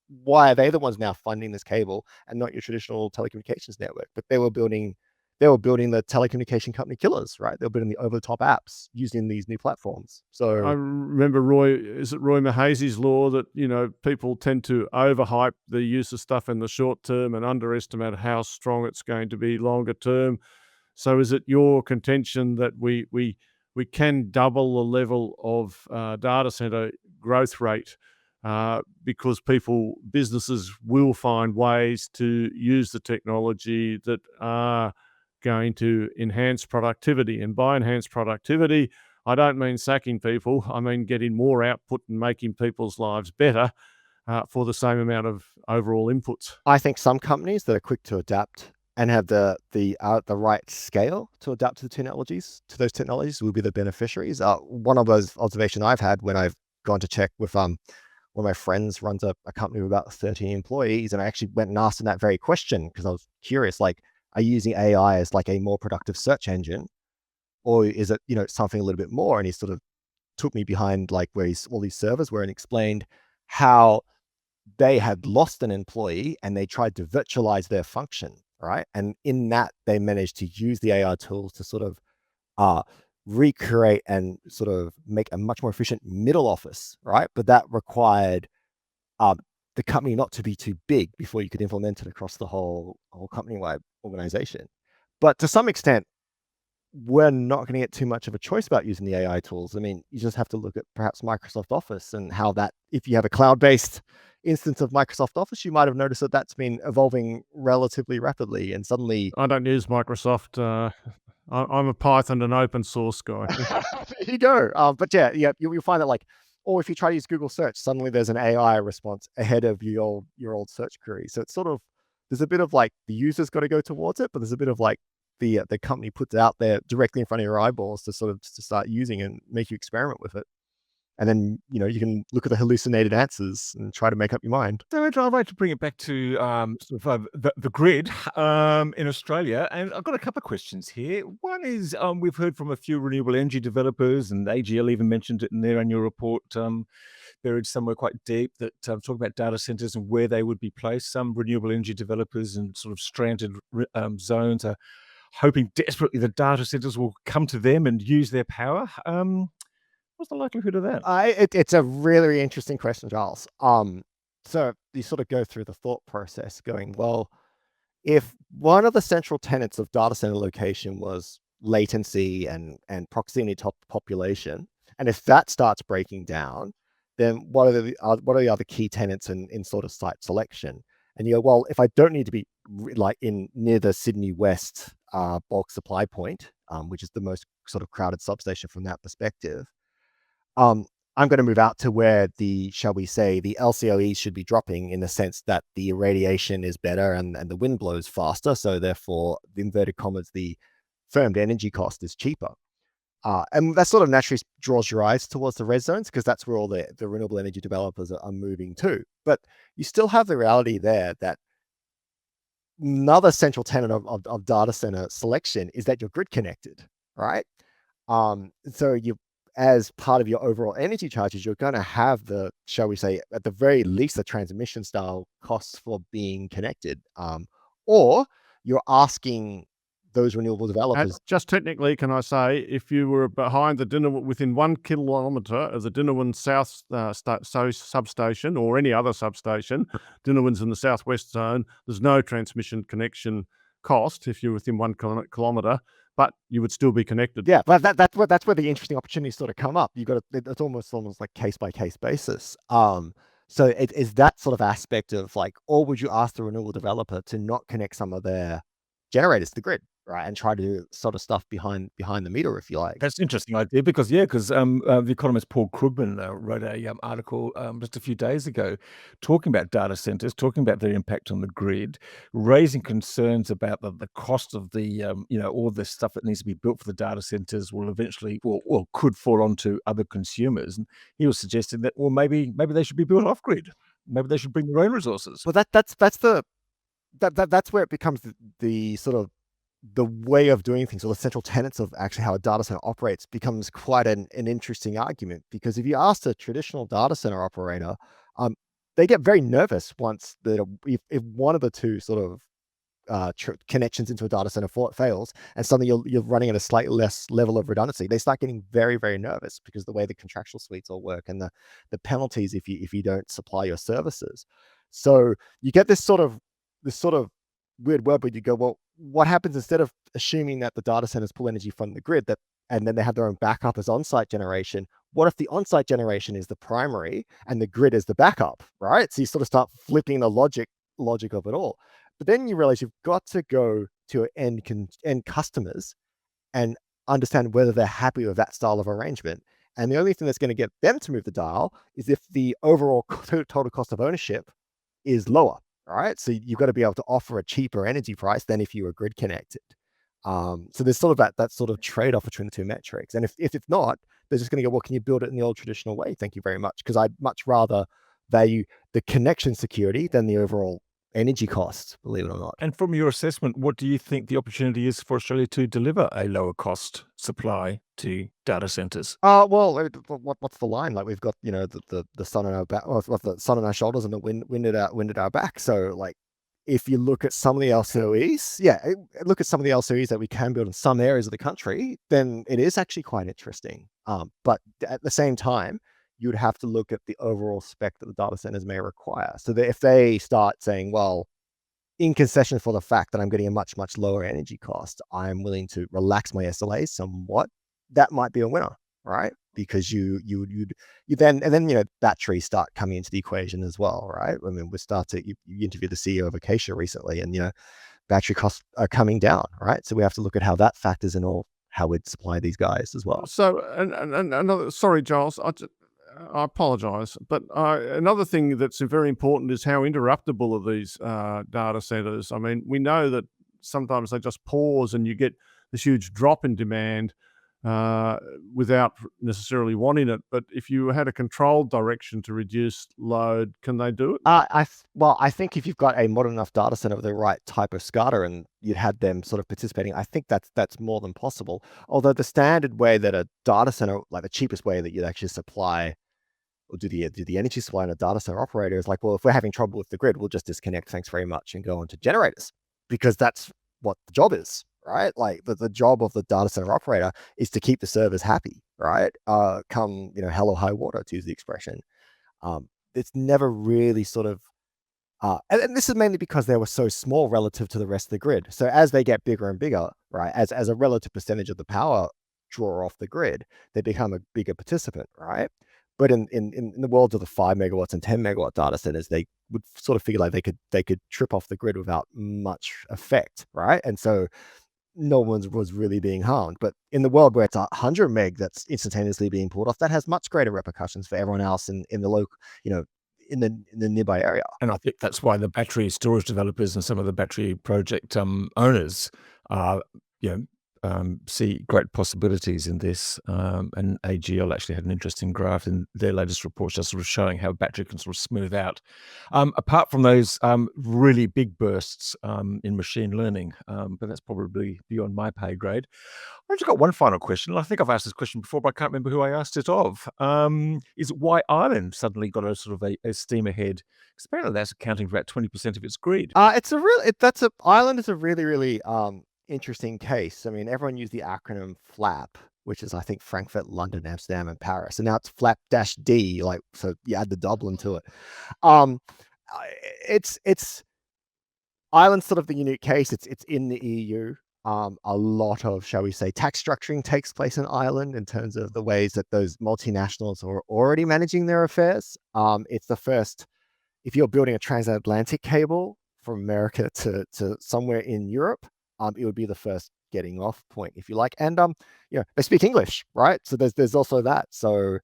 why are they the ones now funding this cable and not your traditional telecommunications network? But they were building the telecommunication company killers, right? They were building the over-the-top apps using these new platforms. So I remember Roy Mahay's law that, people tend to overhype the use of stuff in the short term and underestimate how strong it's going to be longer term. So is it your contention that we can double the level of data center growth rate because businesses will find ways to use the technology that are going to enhance productivity? And by enhanced productivity, I don't mean sacking people. I mean getting more output and making people's lives better for the same amount of overall inputs. I think some companies that are quick to adapt and have the right scale to adapt to those technologies will be the beneficiaries. One of those observations I've had when I've gone to check with one of my friends runs a company with about 13 employees, and I actually went and asked him that very question because I was curious, like, are you using AI as like a more productive search engine, or is it, something a little bit more? And he sort of took me behind like where all these servers were and explained how they had lost an employee and they tried to virtualize their function, right? And in that, they managed to use the AI tools to sort of recreate and sort of make a much more efficient middle office, right? But that required the company not to be too big before you could implement it across the whole company-wide organization. But to some extent, we're not going to get too much of a choice about using the AI tools. I mean, you just have to look at perhaps Microsoft Office and how that, if you have a cloud-based instance of Microsoft Office, you might have noticed that that's been evolving relatively rapidly. And suddenly, I don't use Microsoft. I'm a Python and open source guy. there you go. But yeah, you'll find that like, or if you try to use Google search, suddenly there's an AI response ahead of your old search query. So it's sort of, there's a bit of like the user's got to go towards it, but there's a bit of like the company puts it out there directly in front of your eyeballs to sort of to start using and make you experiment with it. And then, you can look at the hallucinated answers and try to make up your mind. So I'd like to bring it back to sort of the grid in Australia, and I've got a couple of questions here. One is we've heard from a few renewable energy developers, and AGL even mentioned it in their annual report, buried somewhere quite deep, that talk about data centers and where they would be placed. Some renewable energy developers in sort of stranded zones are hoping desperately the data centers will come to them and use their power. What's the likelihood of that? It's a really interesting question, Giles. So you sort of go through the thought process going, well, if one of the central tenets of data center location was latency and proximity to population, and if that starts breaking down, then what are the other key tenets in sort of site selection? And you go, well, if I don't need to be like in near the Sydney West bulk supply point, which is the most sort of crowded substation from that perspective, I'm going to move out to where shall we say, the LCOEs should be dropping, in the sense that the irradiation is better and the wind blows faster. So therefore, the inverted commas, the firmed energy cost is cheaper. And that sort of naturally draws your eyes towards the red zones, because that's where all the renewable energy developers are moving to. But you still have the reality there that another central tenet of data center selection is that you're grid connected, right? So as part of your overall energy charges, you're going to have the, shall we say, at the very least, the transmission style costs for being connected. Or you're asking those renewable developers. Just technically, can I say, if you were behind within 1 kilometre of the Dinnerwin South substation, or any other substation, Dinnerwin's in the southwest zone, there's no transmission connection cost if you're within 1 kilometre, but you would still be connected. Yeah, but that's where the interesting opportunities sort of come up. It's almost like case by case basis. So it is that sort of aspect of like, or would you ask the renewable developer to not connect some of their generators to the grid, right, and try to do sort of stuff behind the meter, if you like. That's an interesting idea, because the economist Paul Krugman wrote a article just a few days ago talking about data centers, talking about their impact on the grid, raising concerns about the cost of the all the stuff that needs to be built for the data centers will eventually could fall onto other consumers. And he was suggesting that maybe they should be built off grid. Maybe they should bring their own resources. Well, that's where it becomes the sort of the way of doing things, or the central tenets of actually how a data center operates, becomes quite an interesting argument. Because if you ask a traditional data center operator, they get very nervous once if one of the two sort of connections into a data center fails, and suddenly you're running at a slightly less level of redundancy. They start getting very, very nervous, because the way the contractual suites all work, and the penalties if you don't supply your services. So you get this sort of weird world where you go, well, what happens instead of assuming that the data centers pull energy from the grid, and then they have their own backup as on-site generation? What if the on-site generation is the primary and the grid is the backup, right? So you sort of start flipping the logic of it all. But then you realize you've got to go to end customers and understand whether they're happy with that style of arrangement. And the only thing that's going to get them to move the dial is if the overall total cost of ownership is lower, right? So you've got to be able to offer a cheaper energy price than if you were grid connected. So there's sort of that sort of trade-off between the two metrics. And if it's not, they're just going to go, well, can you build it in the old traditional way? Thank you very much. Because I'd much rather value the connection security than the overall energy costs, believe it or not. And from your assessment, what do you think the opportunity is for Australia to deliver a lower cost supply to data centers? What's the line? Like we've got, the sun on our back, the sun on our shoulders and the wind at our back. So like, if you look at some of the LCOEs, look at some of the LCOEs that we can build in some areas of the country, then it is actually quite interesting. But at the same time, you'd have to look at the overall spec that the data centers may require. So that if they start saying, well, in concession for the fact that I'm getting a much, much lower energy cost, I'm willing to relax my SLAs somewhat, that might be a winner, right? Because you then batteries start coming into the equation as well, right? I mean, you interviewed the CEO of Acacia recently, and battery costs are coming down, right? So we have to look at how that factors in all how we'd supply these guys as well. So, and another, sorry, Giles, I apologize, but another thing that's very important is how interruptible are these data centers. I mean, we know that sometimes they just pause and you get this huge drop in demand without necessarily wanting it. But if you had a controlled direction to reduce load, can they do it? I think if you've got a modern enough data center with the right type of SCADA and you'd had them sort of participating, I think that's more than possible. Although the standard way that a data center, like the cheapest way that you'd actually supply or do the energy supply in a data center operator is like, well, if we're having trouble with the grid, we'll just disconnect, thanks very much, and go on to generators, because that's what the job is, right? Like the job of the data center operator is to keep the servers happy, right? Come, hell or high water, to use the expression. It's never really sort of, and this is mainly because they were so small relative to the rest of the grid. So as they get bigger and bigger, right, as a relative percentage of the power draw off the grid, they become a bigger participant, right? But in the world of the 5 megawatts and 10 megawatt data centers, they would sort of figure like they could trip off the grid without much effect, right? And so no one was really being harmed. But in the world where it's 100 meg that's instantaneously being pulled off, that has much greater repercussions for everyone else in the local, in the nearby area. And I think that's why the battery storage developers and some of the battery project owners are, see great possibilities in this. And AGL actually had an interesting graph in their latest report, just sort of showing how battery can sort of smooth out. Apart from those really big bursts in machine learning, but that's probably beyond my pay grade. I've just got one final question. I think I've asked this question before, but I can't remember who I asked it of. Is why Ireland suddenly got a sort of a steam ahead? Because apparently that's accounting for about 20% of its grid. Ireland is a really, really interesting case. I mean, everyone used the acronym FLAP, which is I think Frankfurt, London, Amsterdam, and Paris, and now it's FLAP-D. Like, so you add the Dublin to it. It's Ireland's sort of the unique case. It's in the EU. A lot of, shall we say, tax structuring takes place in Ireland in terms of the ways that those multinationals are already managing their affairs. It's the first, if you're building a transatlantic cable from America to somewhere in Europe, it would be the first getting off point, if you like. And they speak English, right? So there's also that. So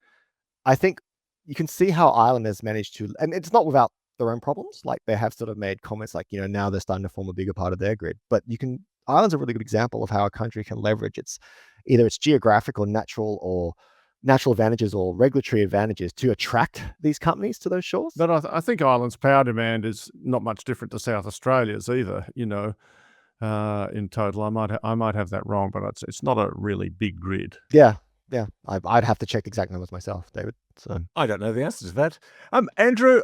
I think you can see how Ireland has managed to, and it's not without their own problems. Like they have sort of made comments like, now they're starting to form a bigger part of their grid. But Ireland's a really good example of how a country can leverage its geographic or natural advantages or regulatory advantages to attract these companies to those shores. But I think Ireland's power demand is not much different to South Australia's either. In total, I might have that wrong, but it's not a really big grid. Yeah. I'd have to check the exact numbers myself, David. So I don't know the answer to that. Andrew,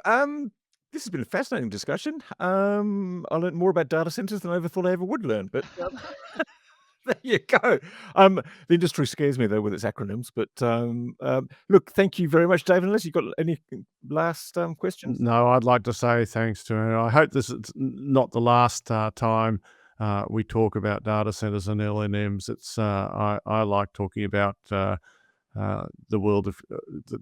this has been a fascinating discussion. I learned more about data centers than I ever thought I ever would learn. But there you go. The industry scares me though with its acronyms. But look, thank you very much, David. Unless you've got any last questions. No, I'd like to say thanks to her. I hope this is not the last time we talk about data centers and LNMs. It's I like talking about the world of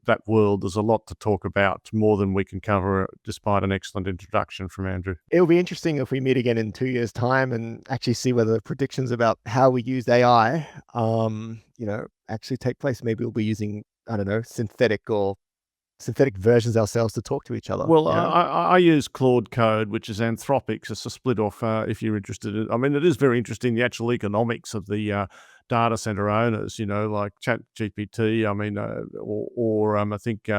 that world. There's a lot to talk about, more than we can cover, despite an excellent introduction from Andrew. It'll be interesting if we meet again in 2 years' time and actually see whether the predictions about how we use AI, actually take place. Maybe we'll be using, I don't know, synthetic versions ourselves to talk to each other. Well, I use Claude Code, which is Anthropic's. It's a split off if you're interested. I mean, it is very interesting, the actual economics of the data center owners, like ChatGPT. I mean, I think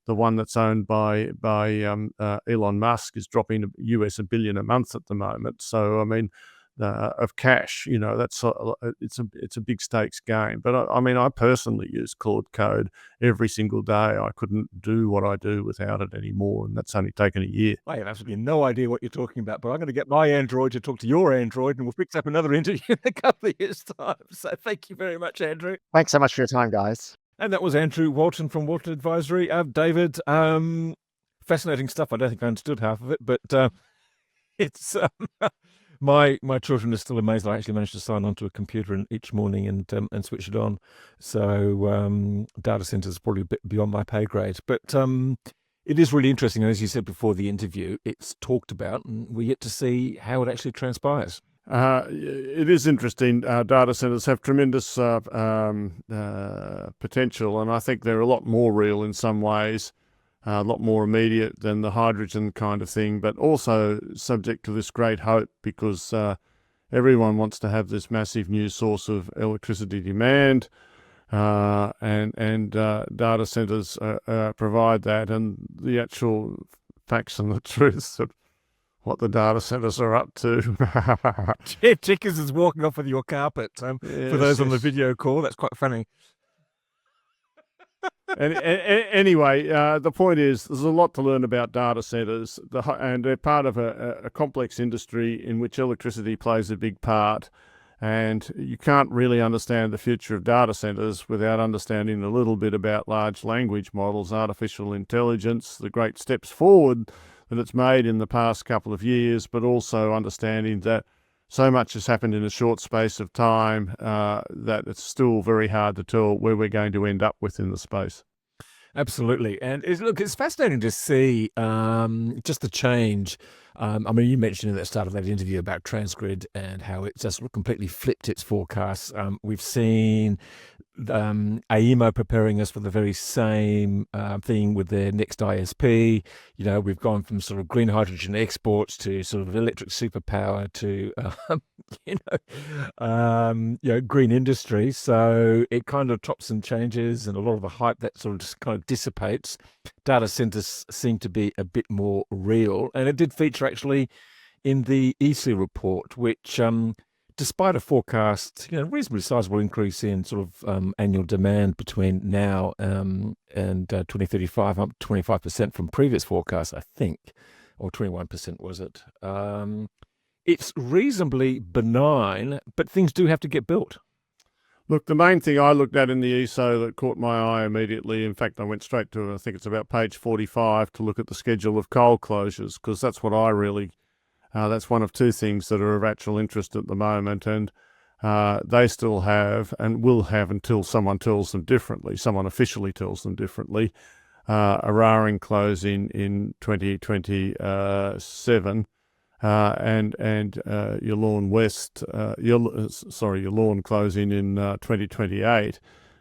the one that's owned by Elon Musk is dropping $1 billion a month at the moment. So I mean, of cash, that's it's a big stakes game. But I mean, I personally use Claude Code every single day. I couldn't do what I do without it anymore, and that's only taken a year. I have absolutely no idea what you're talking about, but I'm going to get my Android to talk to your Android, and we'll fix up another interview in a couple of years' time. So thank you very much, Andrew. Thanks so much for your time, guys. And that was Andrew Walton from Walton Advisory. David, fascinating stuff. I don't think I understood half of it, but it's my children are still amazed I actually managed to sign onto a computer each morning and switch it on. So data centers is probably a bit beyond my pay grade, but it is really interesting. And as you said before the interview, it's talked about, and we're yet to see how it actually transpires. It is interesting. Data centers have tremendous potential, and I think they're a lot more real in some ways, a lot more immediate than the hydrogen kind of thing, but also subject to this great hope because everyone wants to have this massive new source of electricity demand, and data centers provide that. And the actual facts and the truths of what the data centers are up to. Checkers is walking off with your carpet. For those on the video call, that's quite funny. Anyway, the point is there's a lot to learn about data centers, and they're part of a complex industry in which electricity plays a big part. And you can't really understand the future of data centers without understanding a little bit about large language models, artificial intelligence, the great steps forward that it's made in the past couple of years, but also understanding that so much has happened in a short space of time that it's still very hard to tell where we're going to end up with in the space. Absolutely. And it's fascinating to see just the change. I mean, you mentioned at the start of that interview about Transgrid and how it just completely flipped its forecasts. We've seen AEMO preparing us for the very same thing with their next ISP. We've gone from sort of green hydrogen exports to sort of electric superpower to, green industry. So it kind of chops and changes, and a lot of the hype that sort of just kind of dissipates. Data centers seem to be a bit more real, and it did feature actually in the ESOO report, which despite a forecast, reasonably sizable increase in sort of annual demand between now and 2035, up 25% from previous forecasts, I think, or 21% was it? It's reasonably benign, but things do have to get built. Look, the main thing I looked at in the ESOO that caught my eye immediately, in fact, I went straight to, I think it's about page 45, to look at the schedule of coal closures, because that's what I really... that's one of two things that are of actual interest at the moment, and they still have and will have until someone tells them differently, someone officially tells them differently, Eraring closing in 2027, and Yallourn West, Yallourn closing in 2028,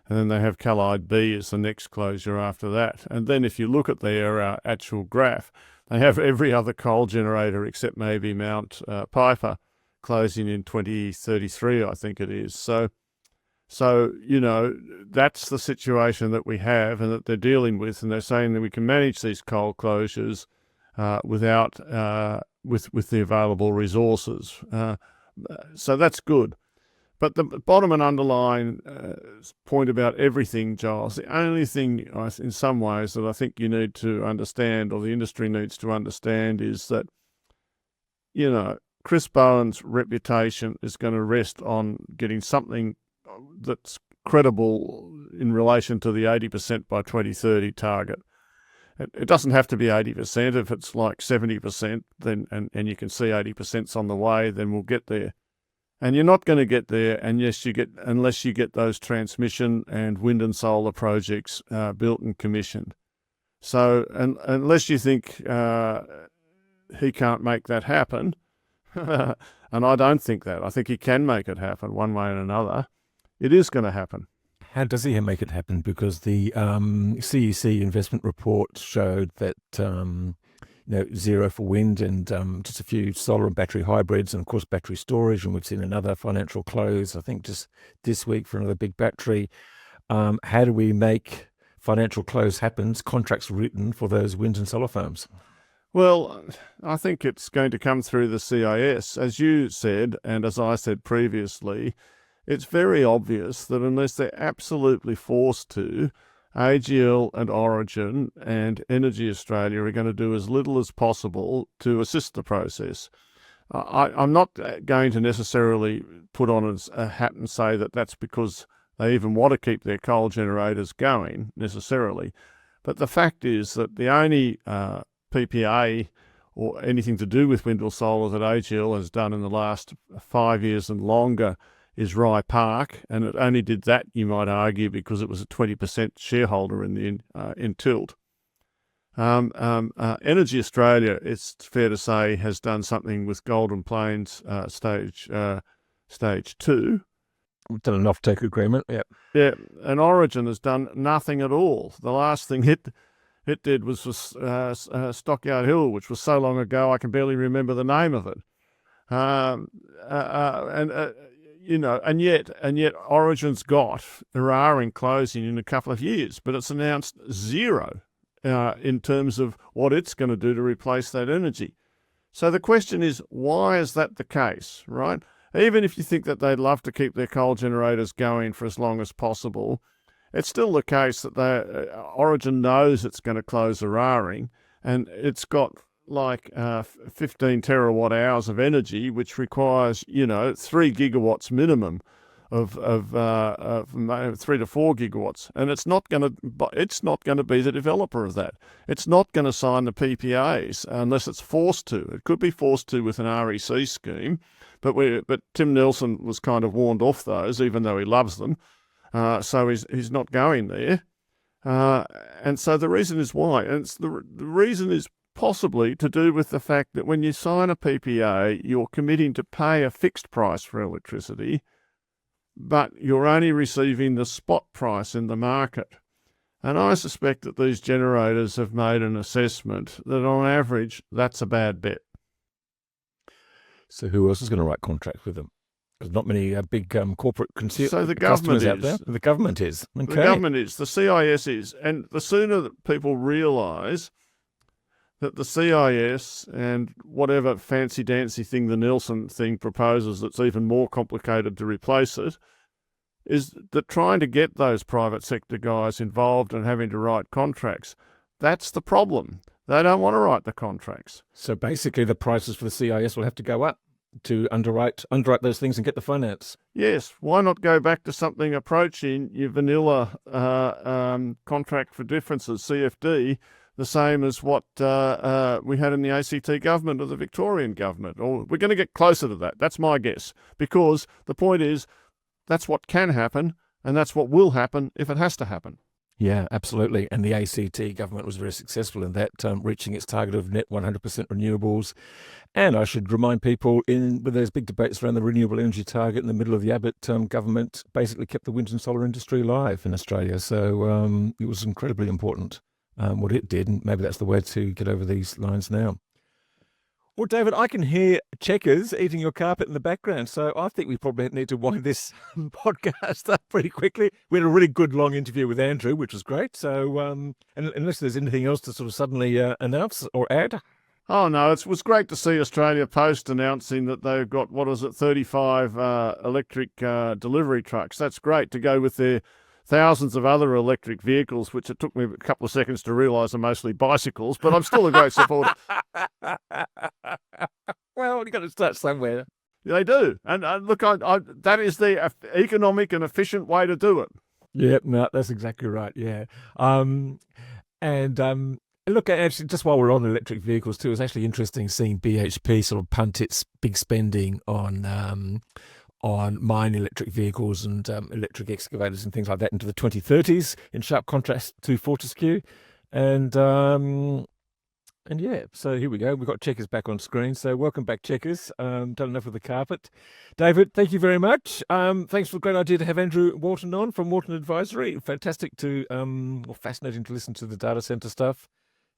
and then they have Callide B as the next closure after that. And then if you look at their actual graph, they have every other coal generator except maybe Mount Piper closing in 2033, I think it is. So that's the situation that we have and that they're dealing with, and they're saying that we can manage these coal closures without with the available resources. So that's good. But the bottom and underlying point about everything, Giles, the only thing in some ways that I think you need to understand, or the industry needs to understand, is that, Chris Bowen's reputation is going to rest on getting something that's credible in relation to the 80% by 2030 target. It doesn't have to be 80%. If it's like 70%, then and you can see 80%'s on the way, then we'll get there. And you're not going to get there unless you get those transmission and wind and solar projects built and commissioned. So, unless you think he can't make that happen, and I don't think that, I think he can make it happen one way or another, it is going to happen. How does he make it happen? Because the CEC investment report showed that zero for wind and just a few solar and battery hybrids, and of course battery storage. And we've seen another financial close, I think, just this week for another big battery. How do we make financial close happens, contracts written for those wind and solar farms? Well, I think it's going to come through the CIS. As you said, and as I said previously, it's very obvious that unless they're absolutely forced to, AGL and Origin and Energy Australia are going to do as little as possible to assist the process. I'm not going to necessarily put on a hat and say that that's because they even want to keep their coal generators going, necessarily. But the fact is that the only PPA or anything to do with wind or solar that AGL has done in the last 5 years and longer is Rye Park, and it only did that, you might argue, because it was a 20% shareholder in Tilt. Energy Australia, it's fair to say, has done something with Golden Plains stage 2. We've done an offtake agreement, yeah. Yeah, and Origin has done nothing at all. The last thing it did was Stockyard Hill, which was so long ago I can barely remember the name of it. And yet Origin's got Eraring closing in a couple of years, but it's announced zero in terms of what it's going to do to replace that energy. So the question is, why is that the case, right? Even if you think that they'd love to keep their coal generators going for as long as possible, it's still the case that Origin knows it's going to close Eraring, and it's got like 15 terawatt hours of energy, which requires 3 gigawatts minimum of 3 to 4 gigawatts, and it's not going to be the developer of that. It's not going to sign the PPAs unless it's forced to. It could be forced to with an REC scheme, but Tim Nelson was kind of warned off those, even though he loves them. So he's not going there, and so the reason is why, and the reason is possibly to do with the fact that when you sign a PPA, you're committing to pay a fixed price for electricity, but you're only receiving the spot price in the market. And I suspect that these generators have made an assessment that on average, that's a bad bet. So who else is going to write contracts with them? There's not many big corporate so the government customers out there. The government is. Okay. The government is. The CIS is. And the sooner that people realise that the CIS and whatever fancy-dancy thing the Nelson thing proposes that's even more complicated to replace it, is that trying to get those private sector guys involved and having to write contracts, that's the problem. They don't want to write the contracts. So basically the prices for the CIS will have to go up to underwrite those things and get the finance. Yes. Why not go back to something approaching your vanilla contract for differences, CFD, the same as what we had in the ACT government or the Victorian government? Or we're going to get closer to that. That's my guess. Because the point is, that's what can happen, and that's what will happen if it has to happen. Yeah, absolutely. And the ACT government was very successful in that, reaching its target of net 100% renewables. And I should remind people, with those big debates around the renewable energy target in the middle of the Abbott government, basically kept the wind and solar industry alive in Australia. So it was incredibly important what it did, and maybe that's the way to get over these lines now. Well, David, I can hear Checkers eating your carpet in the background, so I think we probably need to wind this podcast up pretty quickly. We had a really good long interview with Andrew, which was great. So, and unless there's anything else to sort of suddenly announce or add. Oh, no, it was great to see Australia Post announcing that they've got, 35 electric delivery trucks. That's great to go with their thousands of other electric vehicles, which it took me a couple of seconds to realise are mostly bicycles, but I'm still a great supporter. Well, you've got to start somewhere. They do. And look, that is the economic and efficient way to do it. Yeah, no, that's exactly right. Yeah. Look, actually, just while we're on electric vehicles too, it's actually interesting seeing BHP sort of punt its big spending on mine electric vehicles and electric excavators and things like that into the 2030s, in sharp contrast to Fortescue. And yeah, so here we go. We've got Checkers back on screen. So welcome back, Checkers. Done enough with the carpet. David, thank you very much. Thanks for the great idea to have Andrew Walton on from Walton Advisory. Fantastic fascinating to listen to the data center stuff.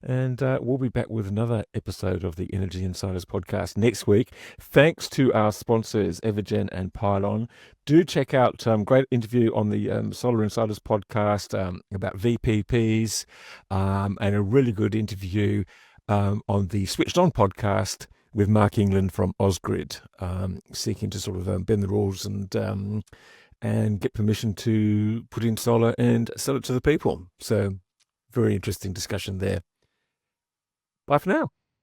And we'll be back with another episode of the Energy Insiders podcast next week. Thanks to our sponsors, Evergen and Pylon. Do check out great interview on the Solar Insiders podcast about VPPs, and a really good interview on the Switched On podcast with Mark England from Osgrid, seeking to sort of bend the rules and get permission to put in solar and sell it to the people. So very interesting discussion there. Bye for now.